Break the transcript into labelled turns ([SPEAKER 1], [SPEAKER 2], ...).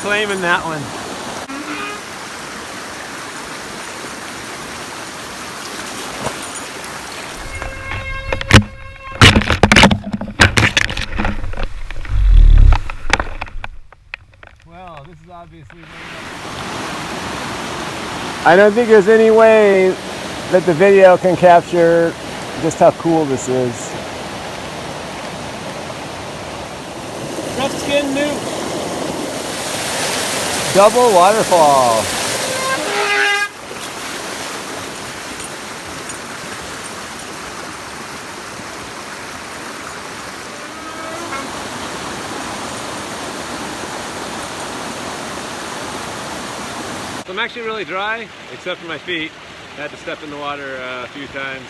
[SPEAKER 1] claiming that one. Well, this is obviously very I don't think there's any way that the video can capture just how cool this is. Rough skin new. Double waterfall. So I'm actually really dry, except for my feet. I had to step in the water a few times.